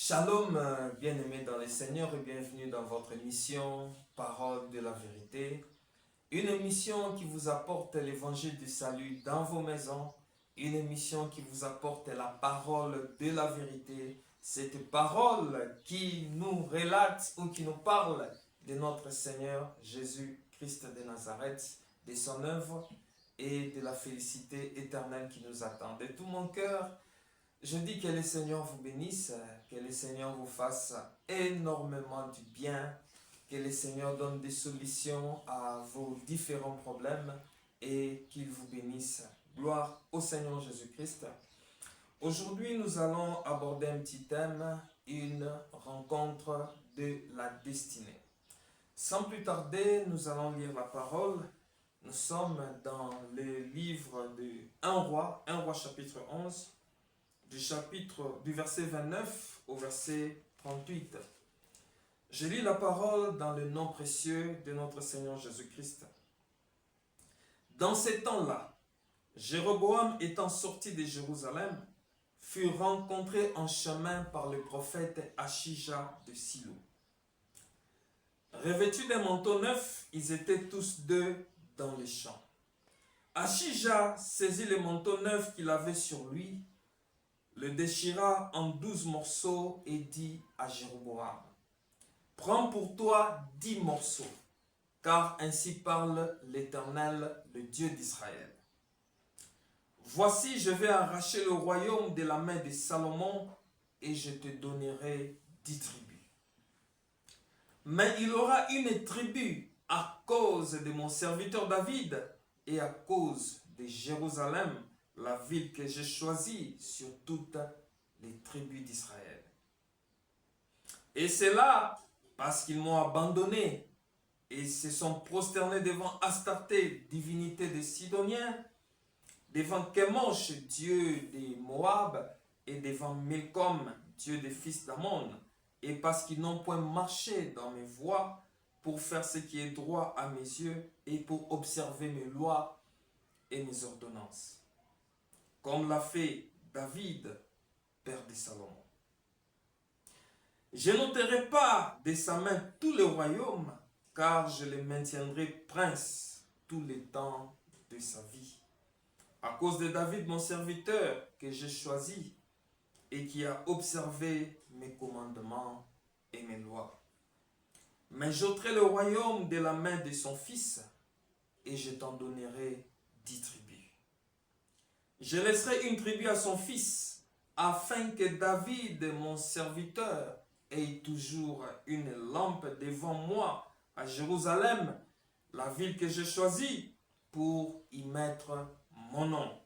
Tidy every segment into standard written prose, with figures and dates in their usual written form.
Shalom, bien-aimés dans le Seigneur et bienvenue dans votre émission Parole de la vérité. Une émission qui vous apporte l'évangile du salut dans vos maisons. Une émission qui vous apporte la parole de la vérité. Cette parole qui nous relate ou qui nous parle de notre Seigneur Jésus-Christ de Nazareth, de son œuvre et de la félicité éternelle qui nous attend. De tout mon cœur, je dis que le Seigneur vous bénisse, que le Seigneur vous fasse énormément du bien, que le Seigneur donne des solutions à vos différents problèmes et qu'il vous bénisse. Gloire au Seigneur Jésus-Christ. Aujourd'hui, nous allons aborder un petit thème, une rencontre de la destinée. Sans plus tarder, nous allons lire la parole. Nous sommes dans le livre de 1 roi chapitre 11. Du verset 29 au verset 38. Je lis la parole dans le nom précieux de notre Seigneur Jésus-Christ. Dans ces temps-là, Jéroboam étant sorti de Jérusalem, fut rencontré en chemin par le prophète Achija de Silo. Revêtus d'un manteau neuf, ils étaient tous deux dans les champs. Achija saisit le manteau neuf qu'il avait sur lui, le déchira en 12 morceaux et dit à Jéroboam, « Prends pour toi 10 morceaux, car ainsi parle l'Éternel, le Dieu d'Israël. Voici, je vais arracher le royaume de la main de Salomon et je te donnerai 10 tribus. Mais il aura une tribu à cause de mon serviteur David et à cause de Jérusalem, la ville que j'ai choisie sur toutes les tribus d'Israël. Et c'est là, parce qu'ils m'ont abandonné et se sont prosternés devant Astarté, divinité des Sidoniens, devant Kemosh, dieu des Moab, et devant Milcom, dieu des fils d'Ammon, et parce qu'ils n'ont point marché dans mes voies pour faire ce qui est droit à mes yeux et pour observer mes lois et mes ordonnances, comme l'a fait David, père de Salomon. Je n'ôterai pas de sa main tous les royaumes, car je le maintiendrai prince tous les temps de sa vie. À cause de David, mon serviteur, que j'ai choisi, et qui a observé mes commandements et mes lois. Mais j'ôterai le royaume de la main de son fils, et je t'en donnerai 10 tribus. Je laisserai une tribu à son fils, afin que David, mon serviteur, ait toujours une lampe devant moi à Jérusalem, la ville que j'ai choisie, pour y mettre mon nom.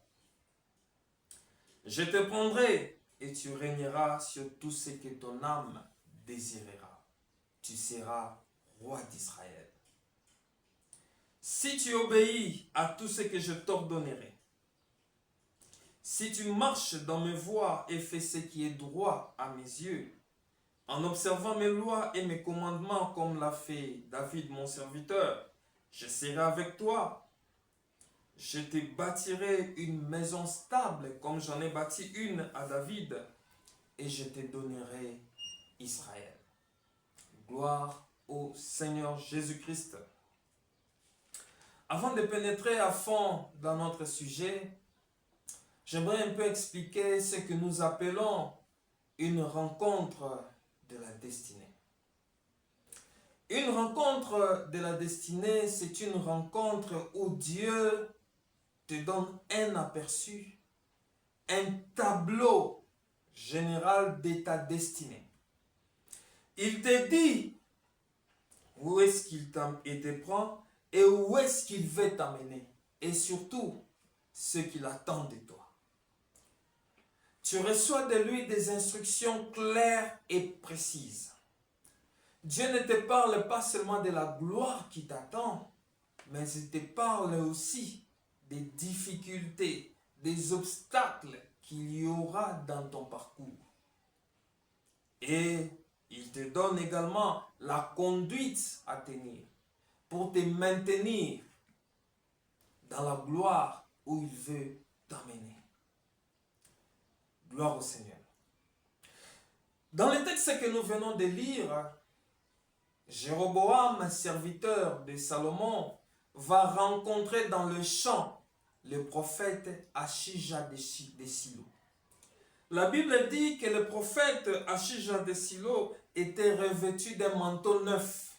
Je te prendrai et tu régneras sur tout ce que ton âme désirera. Tu seras roi d'Israël. Si tu obéis à tout ce que je t'ordonnerai, si tu marches dans mes voies et fais ce qui est droit à mes yeux, en observant mes lois et mes commandements comme l'a fait David mon serviteur, je serai avec toi. Je te bâtirai une maison stable comme j'en ai bâti une à David et je te donnerai Israël. Gloire au Seigneur Jésus-Christ. Avant de pénétrer à fond dans notre sujet, j'aimerais un peu expliquer ce que nous appelons une rencontre de la destinée. Une rencontre de la destinée, c'est une rencontre où Dieu te donne un aperçu, un tableau général de ta destinée. Il te dit où est-ce qu'il te prend et où est-ce qu'il veut t'amener et surtout ce qu'il attend de toi. Tu reçois de lui des instructions claires et précises. Dieu ne te parle pas seulement de la gloire qui t'attend, mais il te parle aussi des difficultés, des obstacles qu'il y aura dans ton parcours. Et il te donne également la conduite à tenir pour te maintenir dans la gloire où il veut t'amener. Gloire au Seigneur. Dans le texte que nous venons de lire, Jéroboam, serviteur de Salomon, va rencontrer dans le champ le prophète Achija de Silo. La Bible dit que le prophète Achija de Silo était revêtu d'un manteau neuf.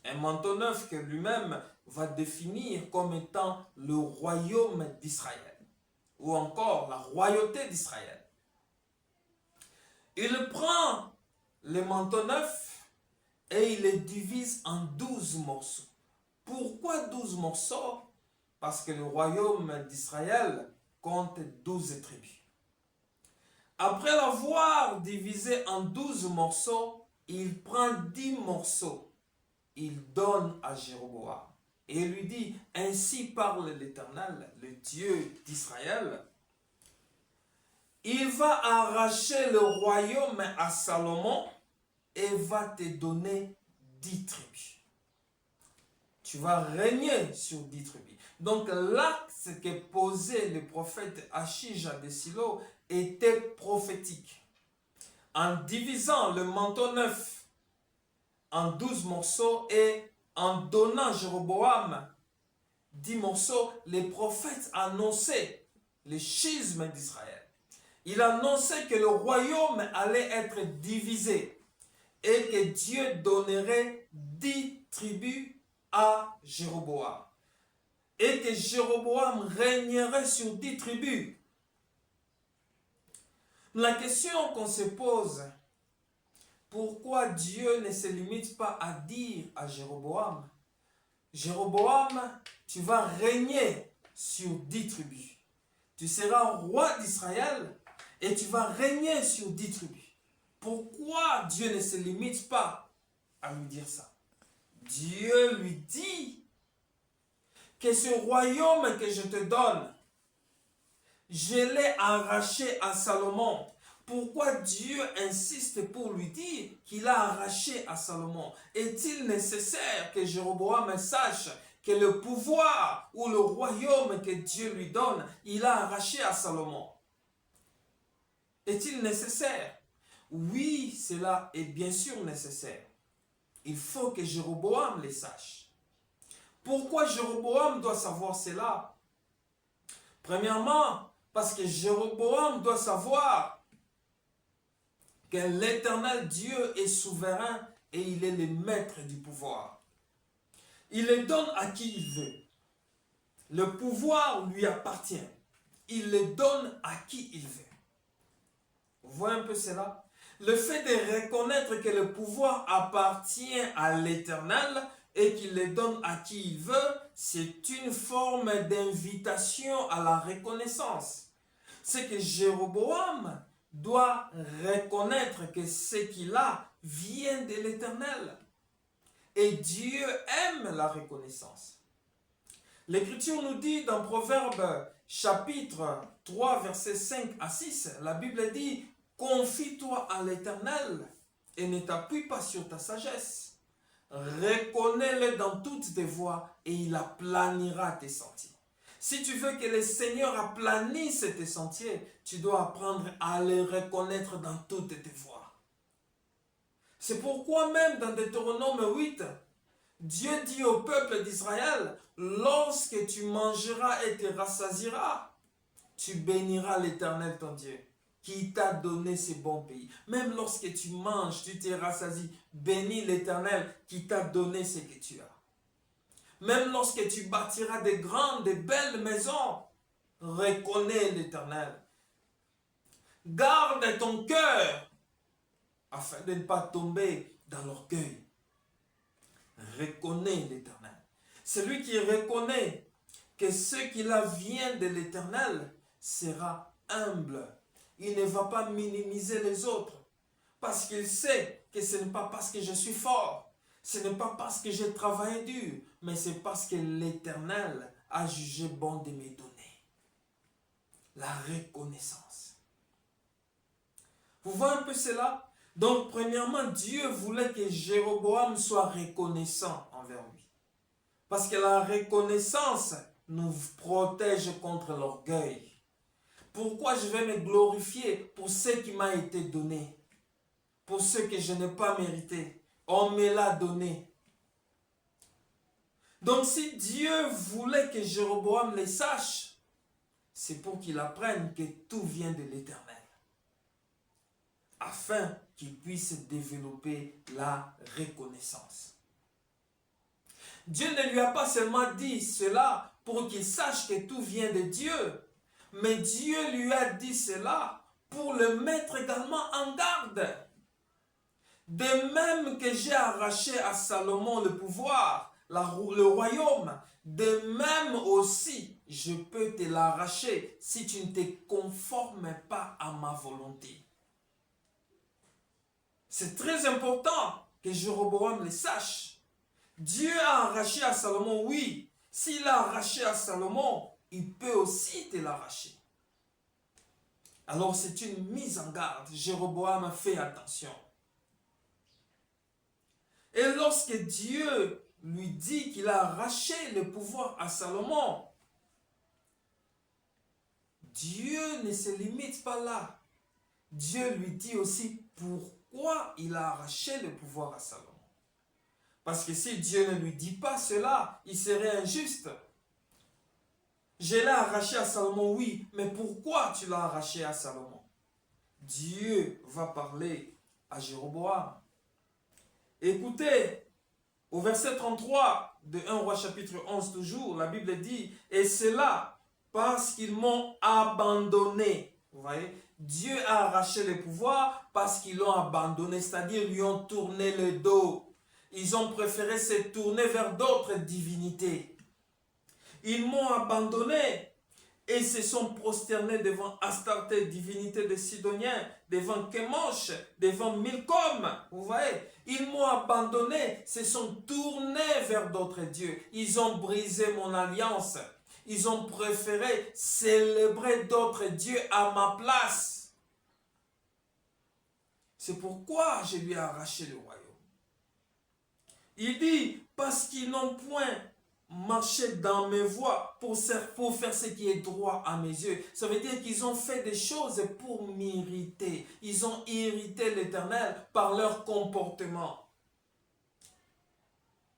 Un manteau neuf que lui-même va définir comme étant le royaume d'Israël, ou encore la royauté d'Israël. Il prend le manteau neuf et il le divise en 12 morceaux. Pourquoi 12 morceaux? Parce que le royaume d'Israël compte 12 tribus. Après l'avoir divisé en 12 morceaux, il prend 10 morceaux. Il donne à Jéroboam et lui dit, ainsi parle l'Éternel, le Dieu d'Israël. Il va arracher le royaume à Salomon et va te donner 10 tribus. Tu vas régner sur 10 tribus. Donc l'acte que posait le prophète Achija de Silo était prophétique. En divisant le manteau neuf en 12 morceaux et en donnant à Jéroboam 10 morceaux, les prophètes annonçaient le schisme d'Israël. Il annonçait que le royaume allait être divisé et que Dieu donnerait 10 tribus à Jéroboam. Et que Jéroboam régnerait sur 10 tribus. La question qu'on se pose, pourquoi Dieu ne se limite pas à dire à Jéroboam, Jéroboam, tu vas régner sur 10 tribus. Tu seras roi d'Israël et tu vas régner sur 10 tribus. Pourquoi Dieu ne se limite pas à lui dire ça? Dieu lui dit que ce royaume que je te donne, je l'ai arraché à Salomon. Pourquoi Dieu insiste pour lui dire qu'il a arraché à Salomon? Est-il nécessaire que Jéroboam sache que le pouvoir ou le royaume que Dieu lui donne, il a arraché à Salomon? Est-il nécessaire? Oui, cela est bien sûr nécessaire. Il faut que Jéroboam le sache. Pourquoi Jéroboam doit savoir cela? Premièrement, parce que Jéroboam doit savoir que l'Éternel Dieu est souverain et il est le maître du pouvoir. Il le donne à qui il veut. Le pouvoir lui appartient. Il le donne à qui il veut. Vous voyez un peu cela? Le fait de reconnaître que le pouvoir appartient à l'Éternel et qu'il le donne à qui il veut, c'est une forme d'invitation à la reconnaissance. C'est que Jéroboam doit reconnaître que ce qu'il a vient de l'Éternel. Et Dieu aime la reconnaissance. L'Écriture nous dit dans Proverbes chapitre 3 versets 5 à 6, la Bible dit « Confie-toi à l'Éternel et ne t'appuie pas sur ta sagesse. Reconnais-le dans toutes tes voies et il aplanira tes sentiers. » Si tu veux que le Seigneur aplanisse tes sentiers, tu dois apprendre à le reconnaître dans toutes tes voies. C'est pourquoi même dans Deutéronome 8, Dieu dit au peuple d'Israël, lorsque tu mangeras et te rassasieras, tu béniras l'Éternel ton Dieu, qui t'a donné ce bon pays. Même lorsque tu manges, tu te rassasies, bénis l'Éternel qui t'a donné ce que tu as. Même lorsque tu bâtiras des grandes, des belles maisons, reconnais l'Éternel. Garde ton cœur afin de ne pas tomber dans l'orgueil. Reconnais l'Éternel. Celui qui reconnaît que ce qu'il a vient de l'Éternel sera humble. Il ne va pas minimiser les autres parce qu'il sait que ce n'est pas parce que je suis fort, ce n'est pas parce que j'ai travaillé dur, mais c'est parce que l'Éternel a jugé bon de me donner. La reconnaissance. Vous voyez un peu cela? Donc, premièrement, Dieu voulait que Jéroboam soit reconnaissant envers lui. Parce que la reconnaissance nous protège contre l'orgueil. Pourquoi je vais me glorifier pour ce qui m'a été donné? pour ce que je n'ai pas mérité. On me l'a donné. Donc si Dieu voulait que Jéroboam le sache, c'est pour qu'il apprenne que tout vient de l'Éternel, afin qu'il puisse développer la reconnaissance. Dieu ne lui a pas seulement dit cela pour qu'il sache que tout vient de Dieu, mais Dieu lui a dit cela pour le mettre également en garde. De même que j'ai arraché à Salomon le pouvoir, le royaume, de même aussi je peux te l'arracher si tu ne te conformes pas à ma volonté. C'est très important que Jéroboam le sache. Dieu a arraché à Salomon, oui. S'il a arraché à Salomon, il peut aussi te l'arracher. Alors c'est une mise en garde. Jéroboam a fait attention. Et lorsque Dieu lui dit qu'il a arraché le pouvoir à Salomon, Dieu ne se limite pas là. Dieu lui dit aussi pourquoi il a arraché le pouvoir à Salomon. Parce que si Dieu ne lui dit pas cela, il serait injuste. Je l'ai arraché à Salomon, oui, mais pourquoi tu l'as arraché à Salomon? Dieu va parler à Jéroboam. Écoutez, au verset 33 de 1 Roi chapitre 11 toujours, la Bible dit, et c'est là parce qu'ils m'ont abandonné. Vous voyez, Dieu a arraché le pouvoir parce qu'ils l'ont abandonné, c'est-à-dire lui ont tourné le dos. Ils ont préféré se tourner vers d'autres divinités. Ils m'ont abandonné et se sont prosternés devant Astarté, divinité des Sidoniens, devant Kemosh, devant Milcom. Vous voyez, ils m'ont abandonné, se sont tournés vers d'autres dieux. Ils ont brisé mon alliance. Ils ont préféré célébrer d'autres dieux à ma place. C'est pourquoi je lui ai arraché le royaume. Il dit, parce qu'ils n'ont point marché dans mes voies pour faire ce qui est droit à mes yeux. Ça veut dire qu'ils ont fait des choses pour m'irriter. Ils ont irrité l'Éternel par leur comportement.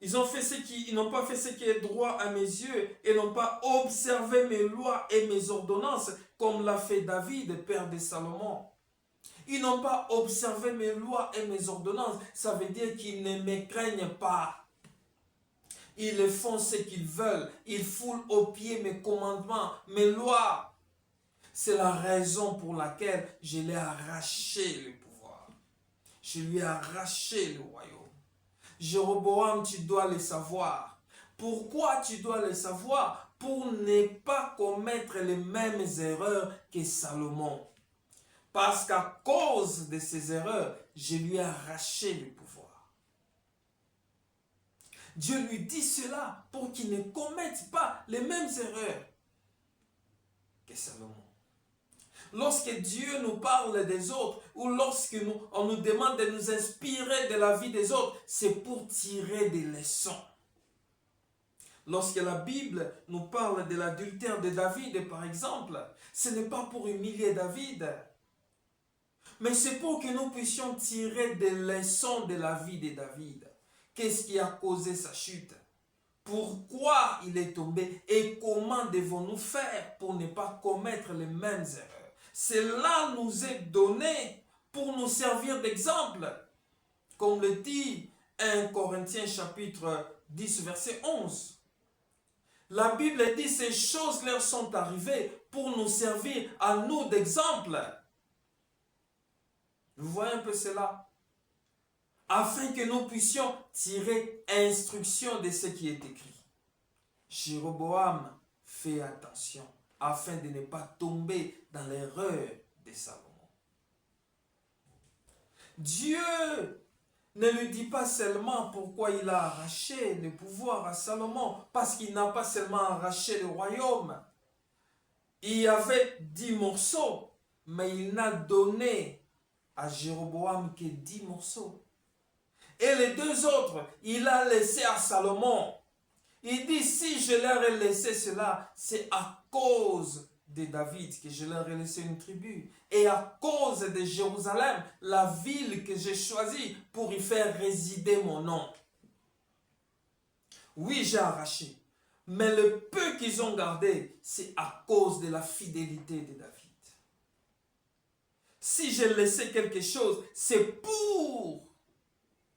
Ils n'ont pas fait ce qui est droit à mes yeux et n'ont pas observé mes lois et mes ordonnances comme l'a fait David, père de Salomon. Ils n'ont pas observé mes lois et mes ordonnances. Ça veut dire qu'ils ne me craignent pas. Ils font ce qu'ils veulent. Ils foulent aux pieds mes commandements, mes lois. C'est la raison pour laquelle je l'ai arraché le pouvoir. Je lui ai arraché le royaume. Jéroboam, tu dois le savoir. Pourquoi tu dois le savoir? Pour ne pas commettre les mêmes erreurs que Salomon. Parce qu'à cause de ces erreurs, je lui ai arraché le pouvoir. Dieu lui dit cela pour qu'il ne commette pas les mêmes erreurs que Salomon. Lorsque Dieu nous parle des autres ou lorsque on nous demande de nous inspirer de la vie des autres, c'est pour tirer des leçons. Lorsque la Bible nous parle de l'adultère de David, par exemple, ce n'est pas pour humilier David, mais c'est pour que nous puissions tirer des leçons de la vie de David. Qu'est-ce qui a causé sa chute? Pourquoi il est tombé? Et comment devons-nous faire pour ne pas commettre les mêmes erreurs? Cela nous est donné pour nous servir d'exemple. Comme le dit 1 Corinthiens chapitre 10 verset 11. La Bible dit ces choses leur sont arrivées pour nous servir à nous d'exemple. Vous voyez un peu cela? Afin que nous puissions tirer instruction de ce qui est écrit. Jéroboam fait attention afin de ne pas tomber dans l'erreur de Salomon. Dieu ne lui dit pas seulement pourquoi il a arraché le pouvoir à Salomon, parce qu'il n'a pas seulement arraché le royaume. Il y avait 10 morceaux, mais il n'a donné à Jéroboam que 10 morceaux. Et les 2 autres, il a laissé à Salomon. Il dit, si je leur ai laissé cela, c'est à cause de David que je leur ai laissé une tribu. Et à cause de Jérusalem, la ville que j'ai choisie pour y faire résider mon nom. Oui, j'ai arraché. Mais le peu qu'ils ont gardé, c'est à cause de la fidélité de David. Si j'ai laissé quelque chose, c'est pour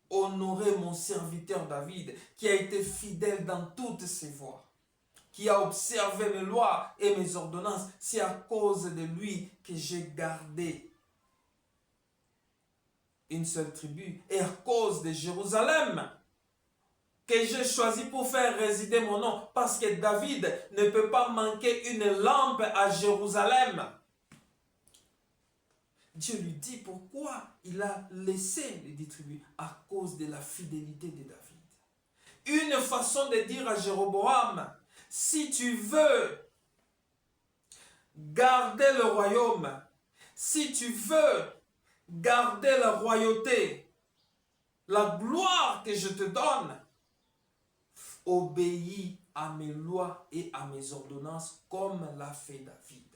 honorer mon serviteur David, qui a été fidèle dans toutes ses voies, qui a observé mes lois et mes ordonnances. C'est à cause de lui que j'ai gardé une seule tribu. Et à cause de Jérusalem, que j'ai choisi pour faire résider mon nom, parce que David ne peut pas manquer une lampe à Jérusalem. Dieu lui dit pourquoi il a laissé les 10 tribus, à cause de la fidélité de David. Une façon de dire à Jéroboam, si tu veux garder le royaume, si tu veux garder la royauté, la gloire que je te donne, obéis à mes lois et à mes ordonnances comme l'a fait David.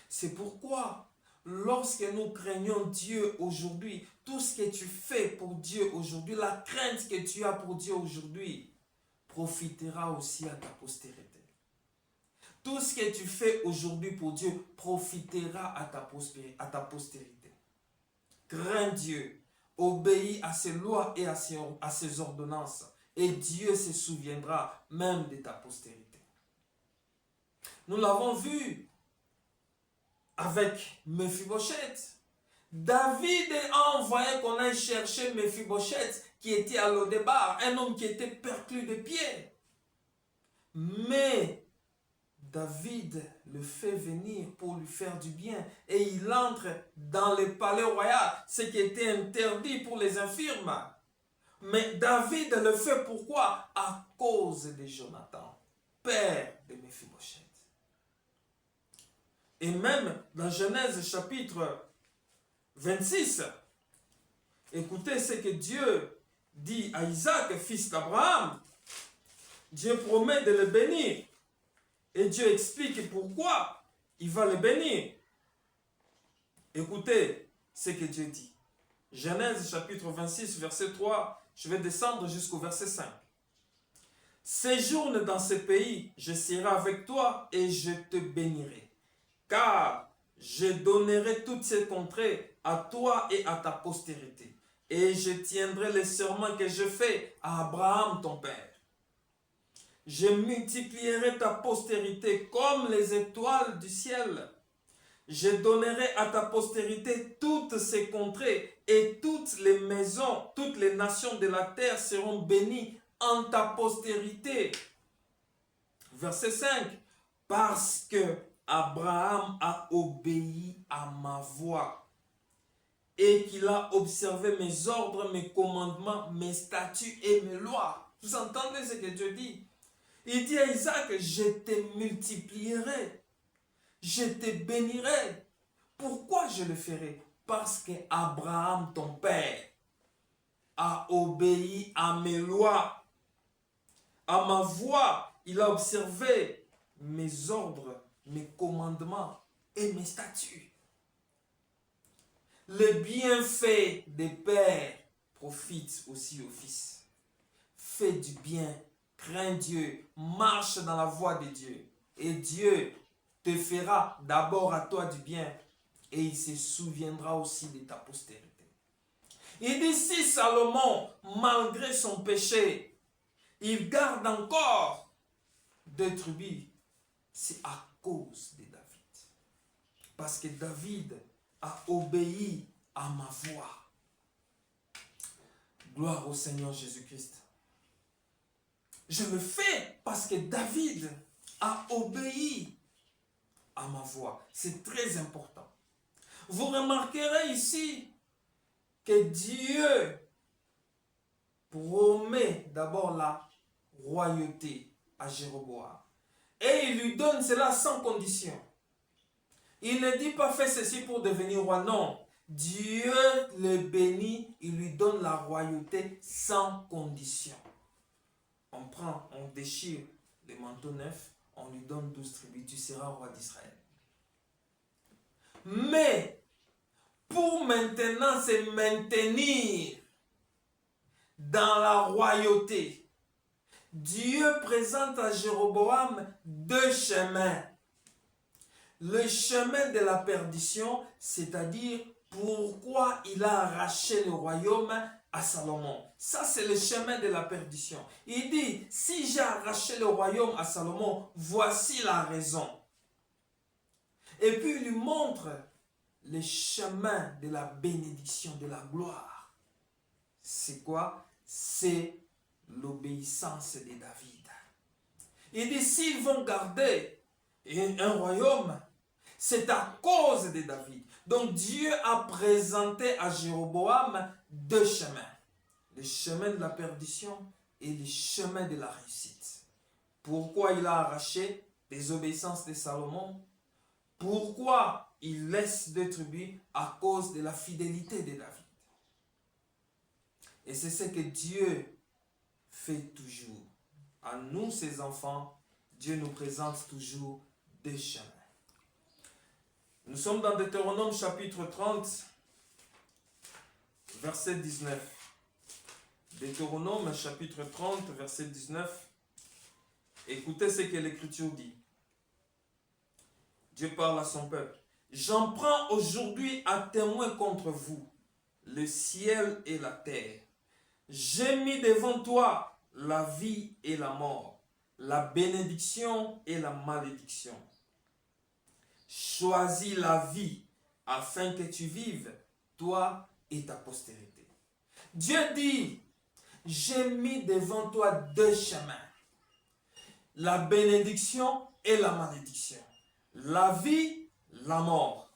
C'est pourquoi, lorsque nous craignons Dieu aujourd'hui, tout ce que tu fais pour Dieu aujourd'hui, la crainte que tu as pour Dieu aujourd'hui, profitera aussi à ta postérité. Tout ce que tu fais aujourd'hui pour Dieu profitera à ta postérité. Crains Dieu, obéis à ses lois et à ses ordonnances. Et Dieu se souviendra même de ta postérité. Nous l'avons vu avec Mephibosheth. David a envoyé qu'on aille chercher Mephibosheth qui était à Lodebar, un homme qui était perclus de pieds. Mais David le fait venir pour lui faire du bien et il entre dans le palais royal, ce qui était interdit pour les infirmes. Mais David le fait pourquoi? À cause de Jonathan, père de Mephibosheth. Et même dans Genèse chapitre 26, écoutez ce que Dieu dit à Isaac, fils d'Abraham. Dieu promet de le bénir. Et Dieu explique pourquoi il va le bénir. Écoutez ce que Dieu dit. Genèse chapitre 26, verset 3. Je vais descendre jusqu'au verset 5. Séjourne dans ce pays, je serai avec toi et je te bénirai. Car je donnerai toutes ces contrées à toi et à ta postérité. Et je tiendrai les serments que je fais à Abraham ton père. Je multiplierai ta postérité comme les étoiles du ciel. Je donnerai à ta postérité toutes ces contrées et toutes les maisons, toutes les nations de la terre seront bénies en ta postérité. Verset 5. Parce que Abraham a obéi à ma voix et qu'il a observé mes ordres, mes commandements, mes statuts et mes lois. Vous entendez ce que Dieu dit? Il dit à Isaac, je te multiplierai. Je te bénirai. Pourquoi je le ferai? Parce que Abraham, ton père, a obéi à mes lois, à ma voix. Il a observé mes ordres, mes commandements et mes statuts. Le bienfait des pères profite aussi aux fils. Fais du bien, crains Dieu, marche dans la voie de Dieu. Et Dieu te fera d'abord à toi du bien et il se souviendra aussi de ta postérité. Il dit si Salomon, malgré son péché, il garde encore 2 tribus, c'est à cause de David. Parce que David a obéi à ma voix. Gloire au Seigneur Jésus-Christ. Je le fais parce que David a obéi à ma voix. C'est très important. Vous remarquerez ici que Dieu promet d'abord la royauté à Jéroboam. Et il lui donne cela sans condition. Il ne dit pas fais ceci pour devenir roi, non. Dieu le bénit, il lui donne la royauté sans condition. On déchire les manteaux neufs, on lui donne 12 tribus, tu seras roi d'Israël. Mais, pour maintenant se maintenir dans la royauté, Dieu présente à Jéroboam deux chemins. Le chemin de la perdition, c'est-à-dire pourquoi il a arraché le royaume à Salomon. Ça, c'est le chemin de la perdition. Il dit, si j'ai arraché le royaume à Salomon, voici la raison. Et puis il lui montre le chemin de la bénédiction, de la gloire. C'est quoi? C'est l'obéissance de David. Il dit, s'ils vont garder un royaume, c'est à cause de David. Donc Dieu a présenté à Jéroboam deux chemins. Le chemin de la perdition et le chemin de la réussite. Pourquoi il a arraché les obéissances de Salomon? Pourquoi il laisse deux tribus? À cause de la fidélité de David. Et c'est ce que Dieu fait toujours. À nous, ses enfants, Dieu nous présente toujours deux chemins. Nous sommes dans Deutéronome chapitre 30, verset 19. Deutéronome chapitre 30, verset 19. Écoutez ce que l'Écriture dit. Dieu parle à son peuple. J'en prends aujourd'hui à témoin contre vous, le ciel et la terre. J'ai mis devant toi la vie et la mort, la bénédiction et la malédiction. Choisis la vie afin que tu vives, toi et ta postérité. Dieu dit, j'ai mis devant toi deux chemins, la bénédiction et la malédiction, la vie, la mort.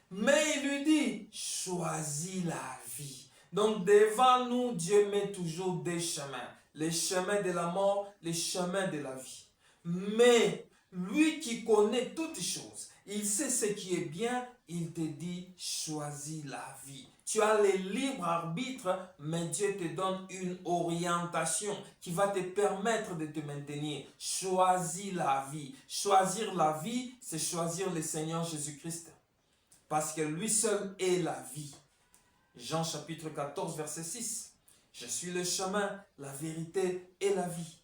Mais il lui dit, choisis la vie. Donc devant nous, Dieu met toujours des chemins, les chemins de la mort, les chemins de la vie. Mais lui qui connaît toutes choses, il sait ce qui est bien, il te dit, choisis la vie. Tu as le libre arbitre, mais Dieu te donne une orientation qui va te permettre de te maintenir. Choisis la vie. Choisir la vie, c'est choisir le Seigneur Jésus-Christ. Parce que lui seul est la vie. Jean chapitre 14, verset 6. Je suis le chemin, la vérité et la vie.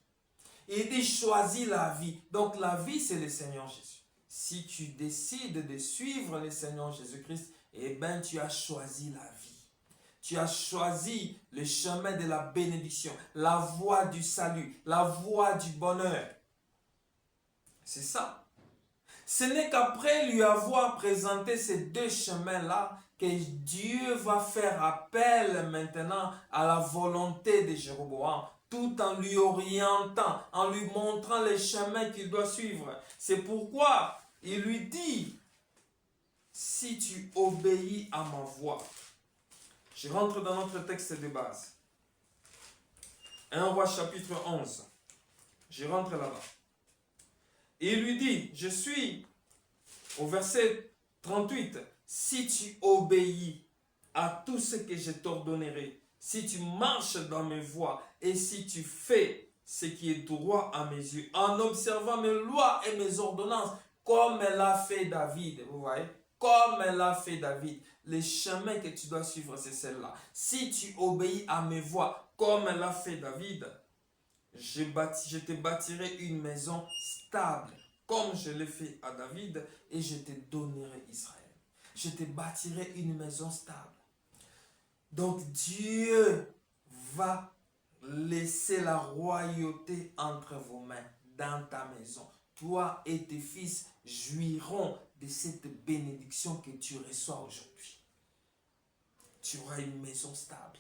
Il dit, choisis la vie. Donc la vie, c'est le Seigneur Jésus. Si tu décides de suivre le Seigneur Jésus-Christ, eh bien, tu as choisi la vie. Tu as choisi le chemin de la bénédiction, la voie du salut, la voie du bonheur. C'est ça. Ce n'est qu'après lui avoir présenté ces deux chemins-là que Dieu va faire appel maintenant à la volonté de Jéroboam, tout en lui orientant, en lui montrant les chemins qu'il doit suivre. C'est pourquoi il lui dit, si tu obéis à ma voix. Je rentre dans notre texte de base. 1 Roi chapitre 11. Je rentre là-bas. Et il lui dit, je suis au verset 38, si tu obéis à tout ce que je t'ordonnerai, si tu marches dans mes voies et si tu fais ce qui est droit à mes yeux, en observant mes lois et mes ordonnances, comme l'a fait David, vous voyez, comme l'a fait David, les chemins que tu dois suivre, c'est celle-là. Si tu obéis à mes voies, comme l'a fait David, je te bâtirai une maison stable, comme je l'ai fait à David, et je te donnerai Israël. Je te bâtirai une maison stable. Donc Dieu va laisser la royauté entre vos mains, dans ta maison. Toi et tes fils jouiront de cette bénédiction que tu reçois aujourd'hui. Tu auras une maison stable.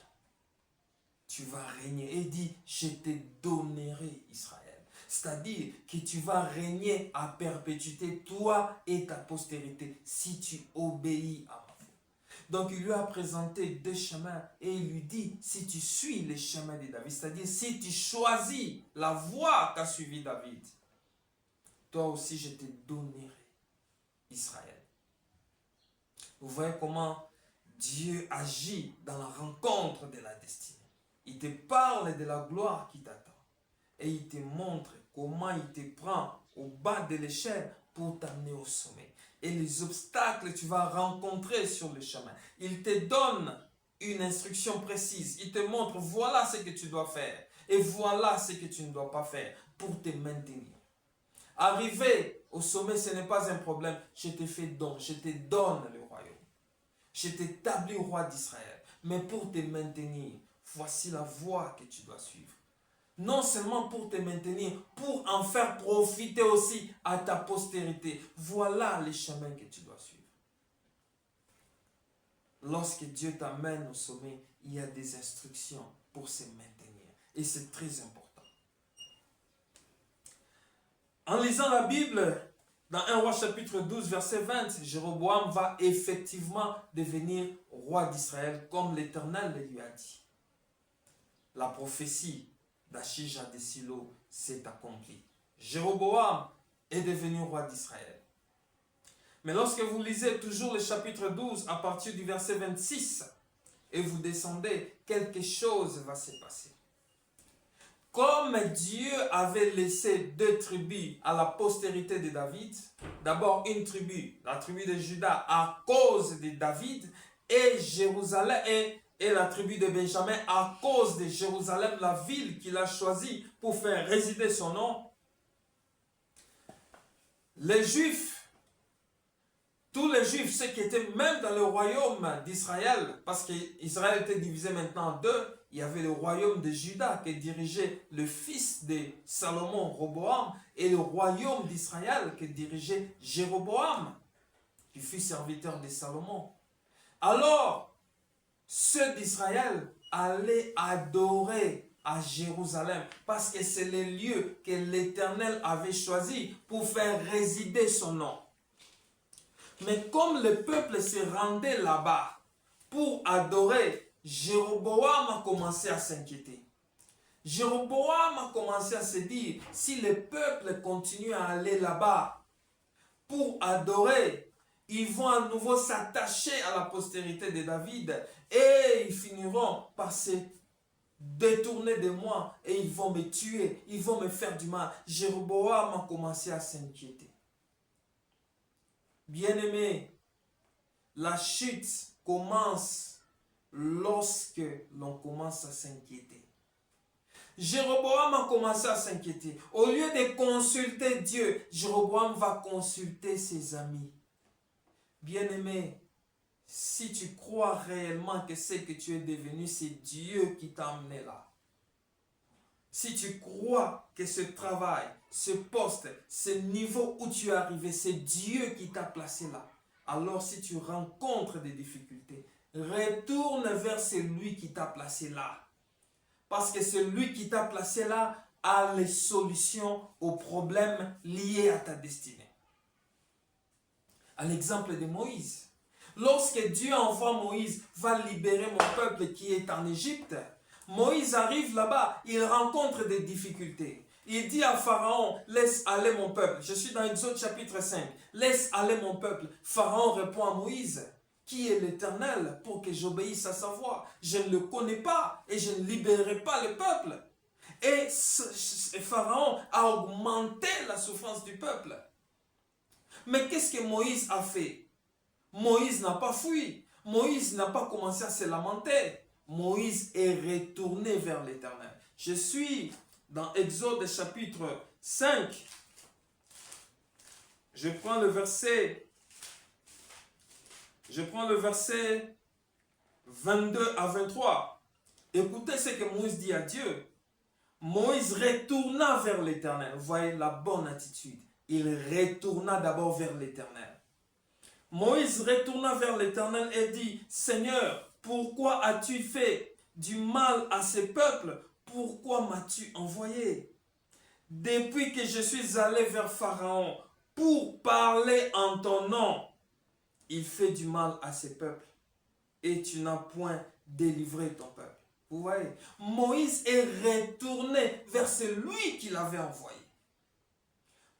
Tu vas régner. Et dit, je te donnerai Israël. C'est-à-dire que tu vas régner à perpétuité, toi et ta postérité, si tu obéis à ma voix. Donc il lui a présenté deux chemins et il lui dit, si tu suis les chemins de David, c'est-à-dire si tu choisis la voie qu'a suivi David, toi aussi je te donnerai Israël. Vous voyez comment Dieu agit dans la rencontre de la destinée. Il te parle de la gloire qui t'attend. et il te montre comment il te prend au bas de l'échelle pour t'amener au sommet. Et les obstacles que tu vas rencontrer sur le chemin. Il te donne une instruction précise. Il te montre, voilà ce que tu dois faire. Et voilà ce que tu ne dois pas faire pour te maintenir. Arriver au sommet, ce n'est pas un problème. Je te fais don, je te donne le royaume. Je t'établis roi d'Israël. Mais pour te maintenir, voici la voie que tu dois suivre. Non seulement pour te maintenir, pour en faire profiter aussi à ta postérité. Voilà les chemins que tu dois suivre. Lorsque Dieu t'amène au sommet, il y a des instructions pour se maintenir. Et c'est très important. En lisant la Bible, dans 1 Roi chapitre 12, verset 20, Jéroboam va effectivement devenir roi d'Israël, comme l'Éternel le lui a dit. La prophétie d'Achija de Silo s'est accomplie. Jéroboam est devenu roi d'Israël. Mais lorsque vous lisez toujours le chapitre 12, à partir du verset 26, et vous descendez, quelque chose va se passer. Comme Dieu avait laissé 2 tribus à la postérité de David, d'abord une tribu, la tribu de Juda, à cause de David, et Jérusalem, et la tribu de Benjamin à cause de Jérusalem, la ville qu'il a choisie pour faire résider son nom. Les Juifs, tous les Juifs, ceux qui étaient même dans le royaume d'Israël, parce qu'Israël était divisé maintenant en 2, il y avait le royaume de Juda qui dirigeait le fils de Salomon, Roboam, et le royaume d'Israël qui dirigeait Jéroboam, qui fut serviteur de Salomon. Alors, ceux d'Israël allaient adorer à Jérusalem parce que c'est le lieu que l'Éternel avait choisi pour faire résider son nom. Mais comme le peuple se rendait là-bas pour adorer, Jéroboam a commencé à s'inquiéter. Jéroboam a commencé à se dire, si le peuple continue à aller là-bas pour adorer, ils vont à nouveau s'attacher à la postérité de David et ils finiront par se détourner de moi et ils vont me tuer, ils vont me faire du mal. Jéroboam a commencé à s'inquiéter. Bien-aimé, la chute commence lorsque l'on commence à s'inquiéter. Jéroboam a commencé à s'inquiéter. Au lieu de consulter Dieu, Jéroboam va consulter ses amis. Bien-aimé, si tu crois réellement que ce que tu es devenu, c'est Dieu qui t'a amené là. Si tu crois que ce travail, ce poste, ce niveau où tu es arrivé, c'est Dieu qui t'a placé là. Alors si tu rencontres des difficultés, retourne vers celui qui t'a placé là. Parce que celui qui t'a placé là a les solutions aux problèmes liés à ta destinée. À l'exemple de Moïse. Lorsque Dieu envoie Moïse, va libérer mon peuple qui est en Égypte, Moïse arrive là-bas, il rencontre des difficultés. Il dit à Pharaon, laisse aller mon peuple. Je suis dans Exode chapitre 5. Laisse aller mon peuple. Pharaon répond à Moïse, qui est l'Éternel pour que j'obéisse à sa voix? Je ne le connais pas et je ne libérerai pas le peuple. Et Pharaon a augmenté la souffrance du peuple. Mais qu'est-ce que Moïse a fait? Moïse n'a pas fui. Moïse n'a pas commencé à se lamenter. Moïse est retourné vers l'Éternel. Je suis dans Exode chapitre 5. Je prends le verset 22 à 23. Écoutez ce que Moïse dit à Dieu. Moïse retourna vers l'Éternel. Vous voyez la bonne attitude. Il retourna d'abord vers l'Éternel. Moïse retourna vers l'Éternel et dit, Seigneur, pourquoi as-tu fait du mal à ce peuple? Pourquoi m'as-tu envoyé? Depuis que je suis allé vers Pharaon pour parler en ton nom, il fait du mal à ce peuple et tu n'as point délivré ton peuple. Vous voyez, Moïse est retourné vers celui qui l'avait envoyé.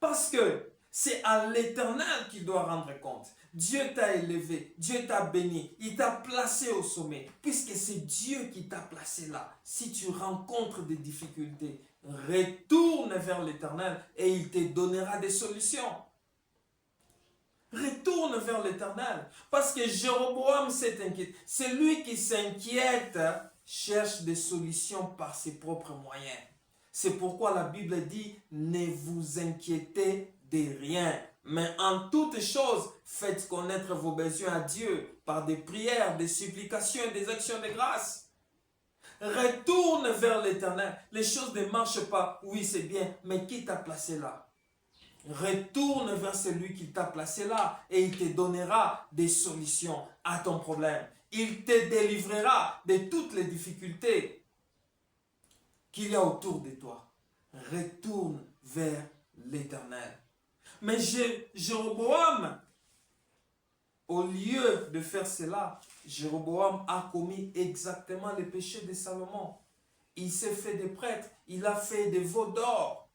Parce que C'est à l'Éternel qu'il doit rendre compte. Dieu t'a élevé, Dieu t'a béni, il t'a placé au sommet. Puisque c'est Dieu qui t'a placé là. Si tu rencontres des difficultés, retourne vers l'Éternel et il te donnera des solutions. Retourne vers l'Éternel. Parce que Jéroboam s'est inquiété. Celui qui s'inquiète cherche des solutions par ses propres moyens. C'est pourquoi la Bible dit, ne vous inquiétez de rien. Mais en toutes choses, faites connaître vos besoins à Dieu par des prières, des supplications et des actions de grâce. Retourne vers l'Éternel. Les choses ne marchent pas. Oui, c'est bien, mais qui t'a placé là? Retourne vers celui qui t'a placé là et il te donnera des solutions à ton problème. Il te délivrera de toutes les difficultés qu'il y a autour de toi. Retourne vers l'Éternel. Mais Jéroboam, au lieu de faire cela, Jéroboam a commis exactement le péché de Salomon. Il s'est fait des prêtres, il a fait des veaux d'or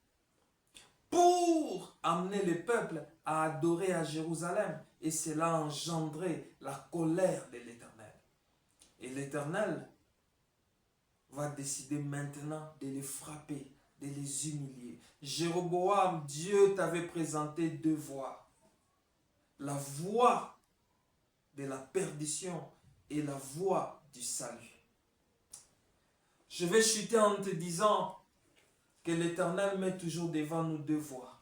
pour amener le peuple à adorer à Jérusalem. Et cela a engendré la colère de l'Éternel. Et l'Éternel va décider maintenant de les frapper, de les humilier. Jéroboam, Dieu t'avait présenté deux voies. La voie de la perdition et la voie du salut. Je vais chuter en te disant que l'Éternel met toujours devant nous deux voies.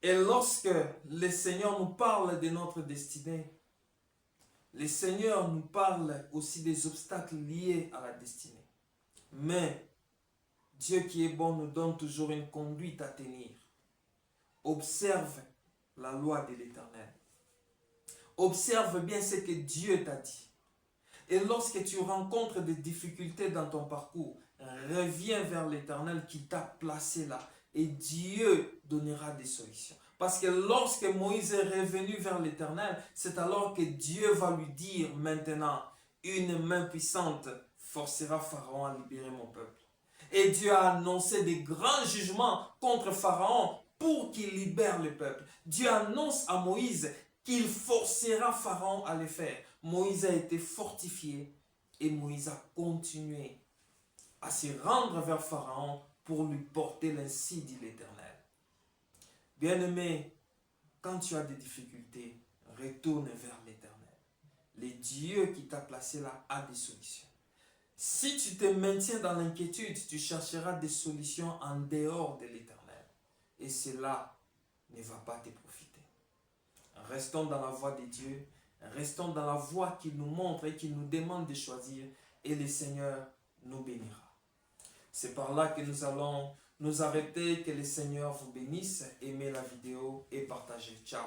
Et lorsque le Seigneur nous parle de notre destinée, le Seigneur nous parle aussi des obstacles liés à la destinée. Mais Dieu qui est bon nous donne toujours une conduite à tenir. Observe la loi de l'Éternel. Observe bien ce que Dieu t'a dit. Et lorsque tu rencontres des difficultés dans ton parcours, reviens vers l'Éternel qui t'a placé là. Et Dieu donnera des solutions. Parce que lorsque Moïse est revenu vers l'Éternel, c'est alors que Dieu va lui dire maintenant, une main puissante forcera Pharaon à libérer mon peuple. Et Dieu a annoncé des grands jugements contre Pharaon pour qu'il libère le peuple. Dieu annonce à Moïse qu'il forcera Pharaon à le faire. Moïse a été fortifié et Moïse a continué à se rendre vers Pharaon pour lui porter l'ainsi dit l'Éternel. Bien-aimé, quand tu as des difficultés, retourne vers l'Éternel. Le Dieu qui t'a placé là a des solutions. Si tu te maintiens dans l'inquiétude, tu chercheras des solutions en dehors de l'Éternel. Et cela ne va pas te profiter. Restons dans la voie de Dieu. Restons dans la voie qu'il nous montre et qu'il nous demande de choisir. Et le Seigneur nous bénira. C'est par là que nous allons nous arrêter. Que le Seigneur vous bénisse. Aimez la vidéo et partagez. Ciao.